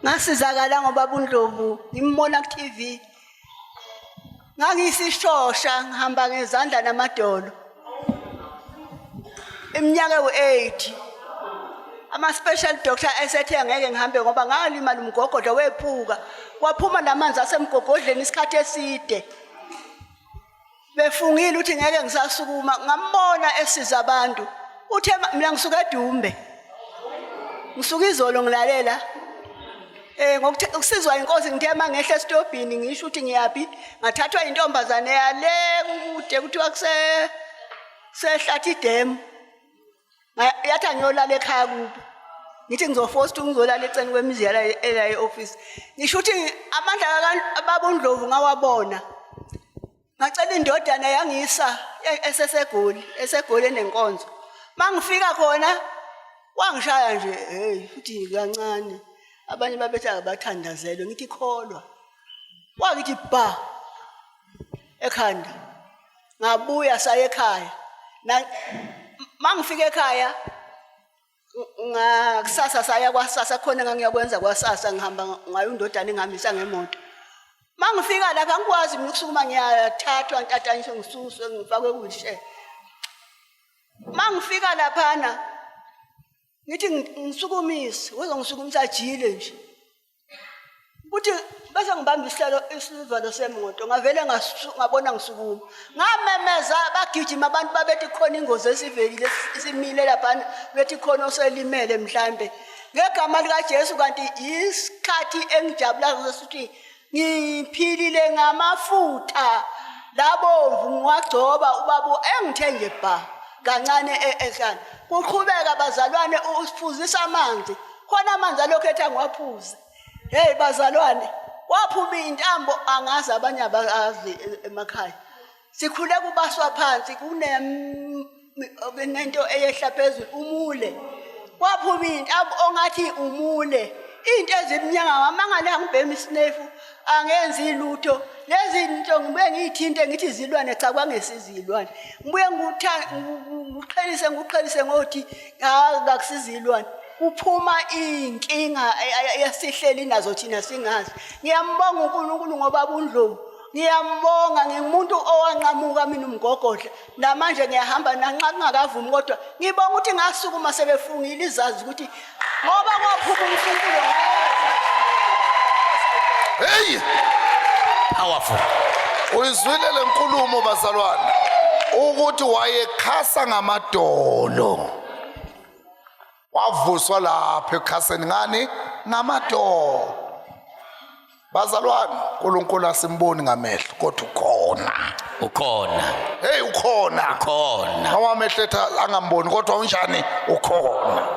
Ngasizakala ngoba uNdlovu ngimbona ku TV. Ngangisishosha ngihamba ngezandla namadolo. Iminyaka ewu8. Ama special doctor esethe ngeke ngihambe ngoba ngalimala umgogodla wephuka. Waphuma namanzi asemgogodleni isikhathi eside. Befungile ukuthi ngeke ngisasukuma, ngambona esiza abantu. Uthe mina ngisuka eDumbe. Ngisuka izolo ngilalela. Ngokuthi ukusizwa inkosi ngithe mangehla esitobhini ngisho ukuthi ngiyaphi ngathathwa intombazane yale kude kuthiwa kusehlathi dam. Yathi ngiyolala ekhaya kubo. Ngithi ngizoforce ukuthi ngizolala eceni kwemizi yala e-office. Ngisho ukuthi amandla ababundlovu ngawabona. Ngacela indodana yangisa esegoli enenkonzo. Mangifika khona wangishaya nje futhi kancane. Abanye babethe abathandazelo ngithi kholwa. Wakithi ba ekhanda. Ngabuya saya ekhaya. Mangifika ekhaya ngakusasa saya kwasasa khona ngangiyakwenza kwasasa ngihamba ngayo indodana engihambisa ngemoto. Mangifika lapha ngikwazi mina ukusukuma ngiyathathwa ntatanyiswe ngisuswe ngifakwe wheelchair. Mangifika laphana ngithi ngisukumisa uzongisukumisa jile nje. Uthi bese ngibamba isivalo semoto ngavele ngabona ngisukuma. Ngamemeza bagijima abantu babethi khona ingozi esivelile isimile laphana bethi khona oselimele mhlambe. Ngegama lika Jesu kanti isikhathi engijabula ukuthi ngiphilile ngamafutha labomvu ngiwagcoba ubaba engithe nje ba kancane ehlana. Kuqhubeka bazalwane usiphuzisa amanzi. Khona amanzi alokhetha ngiwaphuze. Hey bazalwane, waphuma intambo angazi abanye abazi emakhaya. Sikhule kubaswa phansi kunento eyehla phezulu umule. Waphuma intambo ongathi umule. Into ezimnyama ngamangala ngibhema isinefu angenzi ilutho. Lezi zinto ngibuye ngithinte ngithi zilwane cha kwangesizilwane. Ngibuye nguqhelise ngothi akakusizilwane. Uphuma inkinga yasihleli nazo thina singazi. Ngiyambonga uNkulunkulu ngoba uNdlovu. Ngiyambonga ngimuntu owanqamuka mina umgogodla. Namanje ngiyahamba nanxa kungakavumi kodwa ngibonga ukuthi ngasukuma sebefungile izazi ukuthi ngoba kwaphuma uNkulunkulu. Hey! Powerful. Uyizwile lenkulumo bazalwane ukuthi wayekhasa ngamadolo. Wavuswa lapha ekhaseni ngani ngamadolo. Bazalwane uNkulunkulu asimboni ngamehlo kodwa Ukhona. Hey ukhona. Ukhona. Awamehlo ethu angamboni kodwa unjani ukhona.